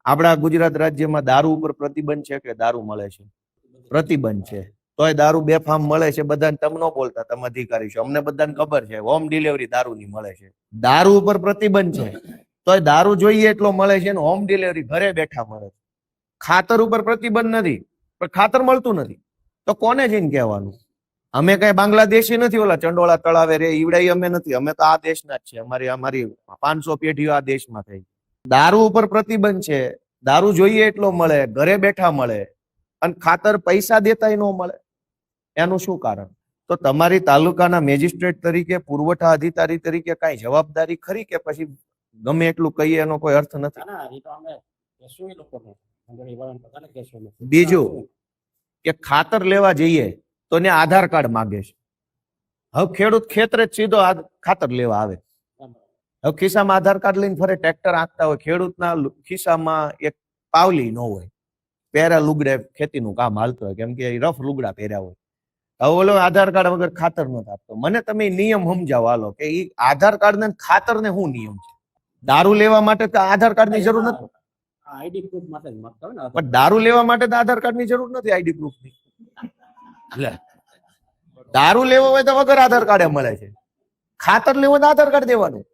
આપણા ગુજરાત રાજ્યમાં દારૂ ઉપર પ્રતિબંધ છે કે દારૂ મળે છે? પ્રતિબંધ છે. તોય દારૂ બેફામ મળે છે. બધાને તમે ન બોલતા, તમે અધિકારી છો, અમને બધાને ખબર છે. હોમ ડિલિવરી દારૂની મળે છે. દારૂ ઉપર પ્રતિબંધ છે, તોય દારૂ જોઈએ એટલો મળે છે ને હોમ ડિલિવરી ઘરે બેઠા મળે છે. ખાતર ઉપર પ્રતિબંધ નથી, પણ ખાતર મળતું નથી, તો કોને જઈને કહેવાનું? અમે કઈ બાંગ્લાદેશી નથી, ઓલા ચંડોળા તળાવે રે ઈવડાઈ અમે નથી. અમે તો આ દેશના જ છે. અમારી 500 પેઢીઓ આ દેશમાં થઈ. દારૂ ઉપર પ્રતિબંધ છે, દારૂ જોઈએ એટલો મળે, ઘરે બેઠા મળે, અને ખાતર પૈસા દેતાય ન મળે. એનું શું કારણ? તો તમારી તાલુકાના મેજિસ્ટ્રેટ તરીકે, પુરવઠા અધિકારી તરીકે કઈ જવાબદારી ખરી કે પછી ગમે એટલું કહીએ એનો કોઈ અર્થ નથી? બીજું કે ખાતર લેવા જઈએ તો ને આધાર કાર્ડ માંગે છે. હવે ખેડૂત ખેતરે જ સીધો ખાતર લેવા આવે, હવે ખિસ્સામાં આધાર કાર્ડ લઈને ફરે, ટ્રેક્ટર આંકતા હોય, ખેડૂતના ખિસ્સામાં એક પાવલી ન હોય, પહેરા લુગડે ખેતીનું કામ હાલતું હોય, કેમ કે રફ લુગડા પહેર્યા હોય. હવે ઓલો આધાર કાર્ડ વગર ખાતર નથી આપતો. મને તમે નિયમ સમજાવો હાલો કે ઈ આધાર કાર્ડ ને ખાતર ને શું નિયમ છે? દારૂ લેવા માટે તો આધાર કાર્ડ ની જરૂર નથી, પણ દારૂ લેવા માટે તો આધાર કાર્ડ ની જરૂર નથી. આઈડી પ્રૂફ ની દારૂ લેવો હોય તો વગર આધાર કાર્ડે મળે છે, ખાતર લેવો તો આધાર કાર્ડ દેવાનું.